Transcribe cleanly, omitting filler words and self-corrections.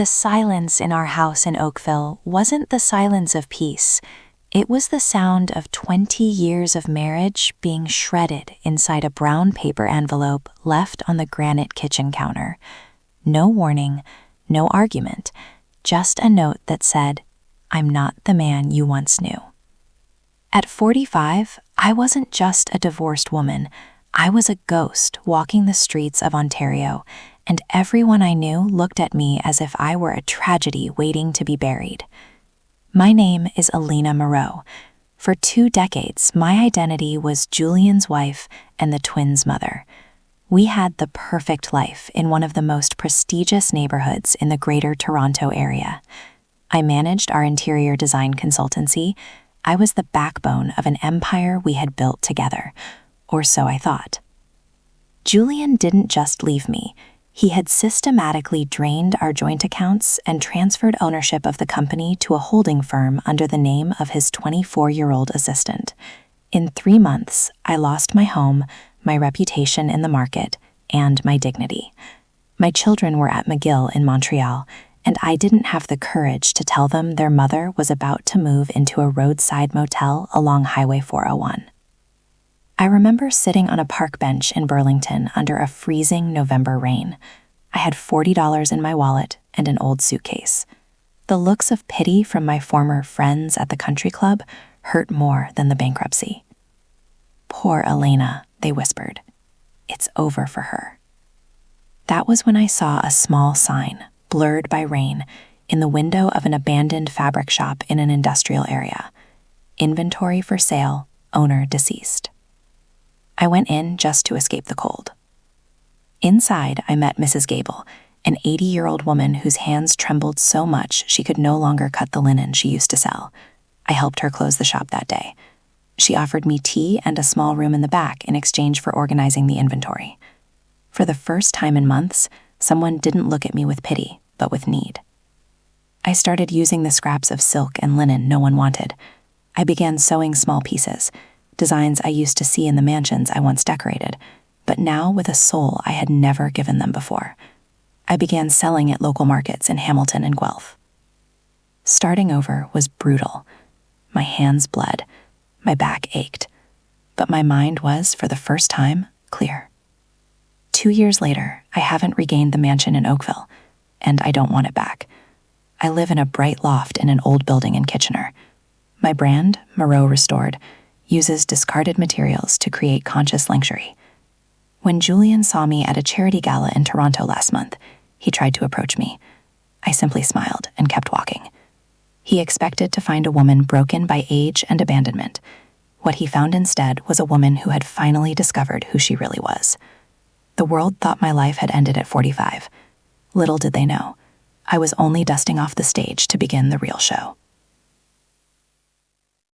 the silence in our house in Oakville wasn't the silence of peace. It was the sound of 20 years of marriage being shredded inside a brown paper envelope left on the granite kitchen counter. No warning, no argument, just a note that said, "I'm not the man you once knew." At 45, I wasn't just a divorced woman. I was a ghost walking the streets of Ontario, and everyone I knew looked at me as if I were a tragedy waiting to be buried. My name is Elena Moreau. For 2 decades, my identity was Julian's wife and the twins' mother. We had the perfect life in one of the most prestigious neighborhoods in the Greater Toronto area. I managed our interior design consultancy. I was the backbone of an empire we had built together, or so I thought. Julian didn't just leave me. He had systematically drained our joint accounts and transferred ownership of the company to a holding firm under the name of his 24-year-old assistant. In 3 months, I lost my home, my reputation in the market, and my dignity. My children were at McGill in Montreal, and I didn't have the courage to tell them their mother was about to move into a roadside motel along Highway 401. I remember sitting on a park bench in Burlington under a freezing November rain. I had $40 in my wallet and an old suitcase. The looks of pity from my former friends at the country club hurt more than the bankruptcy. "Poor Elena," they whispered. "It's over for her." That was when I saw a small sign, blurred by rain, in the window of an abandoned fabric shop in an industrial area. "Inventory for sale, owner deceased." I went in just to escape the cold. Inside, I met Mrs. Gable, an 80-year-old woman whose hands trembled so much she could no longer cut the linen she used to sell. I helped her close the shop that day. She offered me tea and a small room in the back in exchange for organizing the inventory. For the first time in months, someone didn't look at me with pity, but with need. I started using the scraps of silk and linen no one wanted. I began sewing small pieces, designs I used to see in the mansions I once decorated, but now with a soul I had never given them before. I began selling at local markets in Hamilton and Guelph. Starting over was brutal. My hands bled, my back ached, but my mind was, for the first time, clear. 2 years later, I haven't regained the mansion in Oakville, and I don't want it back. I live in a bright loft in an old building in Kitchener. My brand, Moreau Restored, uses discarded materials to create conscious luxury. When Julian saw me at a charity gala in Toronto last month, he tried to approach me. I simply smiled and kept walking. He expected to find a woman broken by age and abandonment. What he found instead was a woman who had finally discovered who she really was. The world thought my life had ended at 45. Little did they know, I was only dusting off the stage to begin the real show.